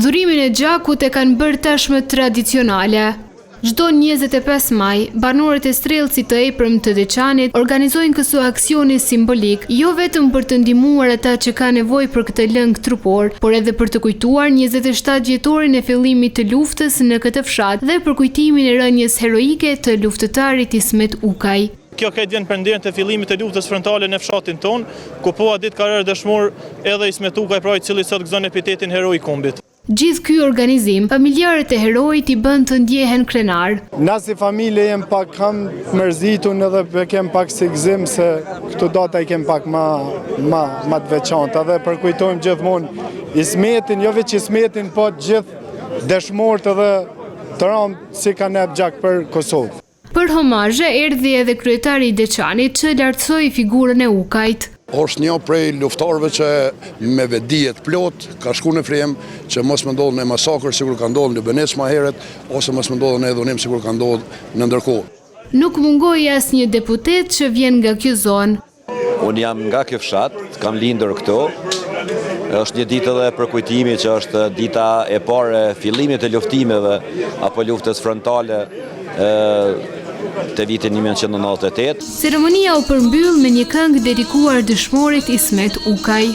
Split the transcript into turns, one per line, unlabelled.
Dhurimin e gjakut e kanë bërë tashmë tradicionale. Çdo 25 maj, banorët e Strellësit të Eprëm të Deçanit organizojnë këso aksioni simbolik, jo vetëm për të ndihmuar ata që kanë nevojë për këtë lëng trupor, por edhe për të kujtuar 27 vjetorin e fillimit të luftës në këtë fshat dhe për kujtimin e rënjes heroike të luftëtarit Ismet Ukaj.
Kjo ka vjen përndjen të fillimit të luftës frontale në fshatin ton, ku po a ditë ka rërë dëshmor edhe Ismet Ukaj, pra i cili sot gëzon epitetin heroi i kombit.
Gjithë ky organizim, familjarët e heroit i bën të ndjehen krenar.
Na si familje jem pak kam mërzitun edhe kem pak si gëzim se këto data i kem pak ma të veçanta dhe përkujtojmë gjithmonë Ismetin, jo veç Ismetin, po gjithë dëshmorët edhe të ramë si ka nep gjak për Kosovë.
Për homazhe erdhi edhe kryetari i Deçanit që lartësoi figurën e Ukajt.
Është një prej luftarëve që me vedijet plot ka shku në frym që mos më ndodhë në masakër sikur ka ndodhë në Benes ma heret, ose mos më ndodhë në dhunim sikur ka ndodhë në ndërkohë.
Nuk mungoi asnjë deputet që vjen nga kjo zonë.
Unë jam nga kjo fshat, kam lindur këto. Është një ditë edhe për kujtimi që është dita e parë e fillimit të luftimeve apo luftës frontale të vitin 1998.
Ceremonia u përmbyll me një këngë dedikuar dëshmorit Ismet Ukaj.